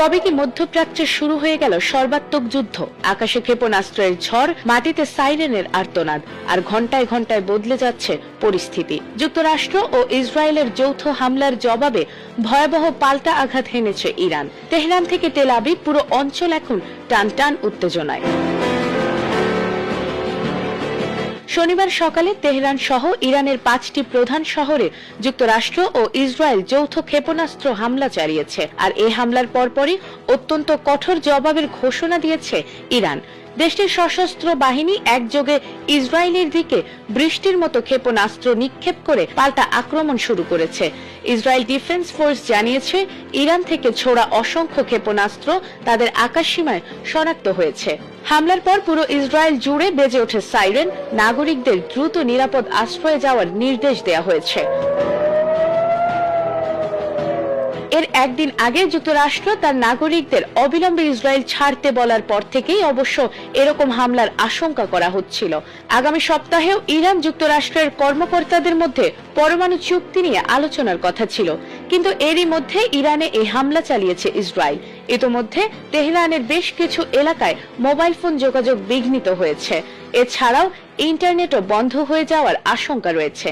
তবে কি মধ্যপ্রাচ্যে শুরু হয়ে গেল সর্বাত্মক যুদ্ধ? আকাশে ক্ষেপণাস্ত্রের ঝড়, মাটিতে সাইরেনের আর্তনাদ, আর ঘন্টায় ঘন্টায় বদলে যাচ্ছে পরিস্থিতি। যুক্তরাষ্ট্র ও ইসরায়েলের যৌথ হামলার জবাবে ভয়াবহ পাল্টা আঘাত হেনেছে ইরান। তেহরান থেকে তেল আবিব, পুরো অঞ্চল এখন টান টান উত্তেজনায়। শনিবার সকালে তেহরান সহ ইরানের 5টি প্রধান শহরে যুক্তরাষ্ট্র ও ইসরায়েল যৌথ ক্ষেপণাস্ত্র হামলা চালিয়েছে। আর এই হামলার পরপরই অত্যন্ত কঠোর জবাবের ঘোষণা দিয়েছে ইরান। দেশটির সশস্ত্র বাহিনী একযোগে ইসরায়েলের দিকে বৃষ্টির মতো ক্ষেপণাস্ত্র নিক্ষেপ করে পাল্টা আক্রমণ শুরু করেছে। ইসরায়েল ডিফেন্স ফোর্স জানিয়েছে, ইরান থেকে ছোড়া অসংখ্য ক্ষেপণাস্ত্র তাদের আকাশসীমায় শনাক্ত হয়েছে। হামলার পর পুরো ইসরায়েল জুড়ে বেজে ওঠে সাইরেন। নাগরিকদের দ্রুত নিরাপদ আশ্রয়ে যাওয়ার নির্দেশ দেওয়া হয়েছে। এর একদিন আগে যুক্তরাষ্ট্র তার নাগরিকদের অবিলম্বে ইসরায়েল ছাড়তে বলার পর থেকেই অবশ্য এরকম হামলার আশঙ্কা করা হচ্ছিল। আগামী সপ্তাহেও ইরান যুক্তরাষ্ট্রের কর্মকর্তাদের মধ্যে পরমাণু চুক্তি নিয়ে আলোচনার কথা ছিল, কিন্তু এরই মধ্যে ইরানে এই হামলা চালিয়েছে ইসরায়েল। ইতোমধ্যে তেহরানের বেশ কিছু এলাকায় মোবাইল ফোন যোগাযোগ বিঘ্নিত হয়েছে। এছাড়াও ইন্টারনেটও বন্ধ হয়ে যাওয়ার আশঙ্কা রয়েছে।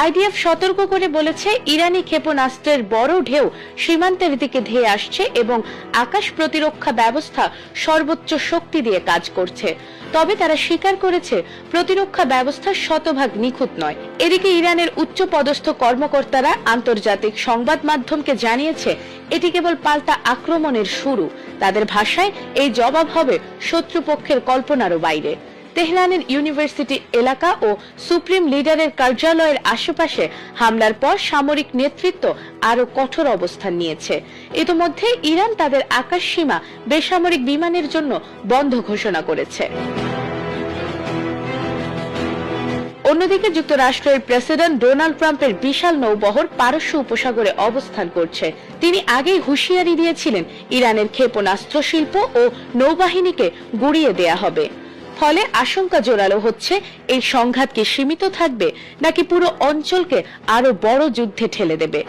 আইডিএফ সতর্ক করে বলেছে, ইরানি ক্ষেপণাস্ত্রের বড় ঢেউ সীমান্তের দিকে ধেয়ে আসছে এবং আকাশ প্রতিরক্ষা ব্যবস্থা সর্বোচ্চ শক্তি দিয়ে কাজ করছে। তবে তারা স্বীকার করেছে, প্রতিরক্ষা ব্যবস্থা শতভাগ নিখুঁত নয়। এদিকে ইরানের উচ্চ পদস্থ কর্মকর্তারা আন্তর্জাতিক সংবাদ মাধ্যমকে জানিয়েছে, এটি কেবল পাল্টা আক্রমণের শুরু। তাদের ভাষায় এই জবাব হবে শত্রুপক্ষের কল্পনারও বাইরে। তেহরানের ইউনিভার্সিটি এলাকা ও সুপ্রিম লিডারের কার্যালয়ের আশেপাশে হামলার পর সামরিক নেতৃত্ব আরো কঠোর অবস্থান নিয়েছে। ইতোমধ্যে ইরান তাদের আকাশ সীমা বেসামরিক বিমানের জন্য বন্ধ ঘোষণা করেছে। অন্যদিকে যুক্তরাষ্ট্রের প্রেসিডেন্ট ডোনাল্ড ট্রাম্পের বিশাল নৌবহর পারস্য উপসাগরে অবস্থান করছে। তিনি আগেই হুঁশিয়ারি দিয়েছিলেন, ইরানের ক্ষেপণাস্ত্র শিল্প ও নৌবাহিনীকে গুঁড়িয়ে দেয়া হবে। ফলে আশঙ্কা জোরালো হচ্ছে, এই সংঘাত কি সীমিত থাকবে নাকি পুরো অঞ্চলকে আরো বড় যুদ্ধে ঠেলে দেবে।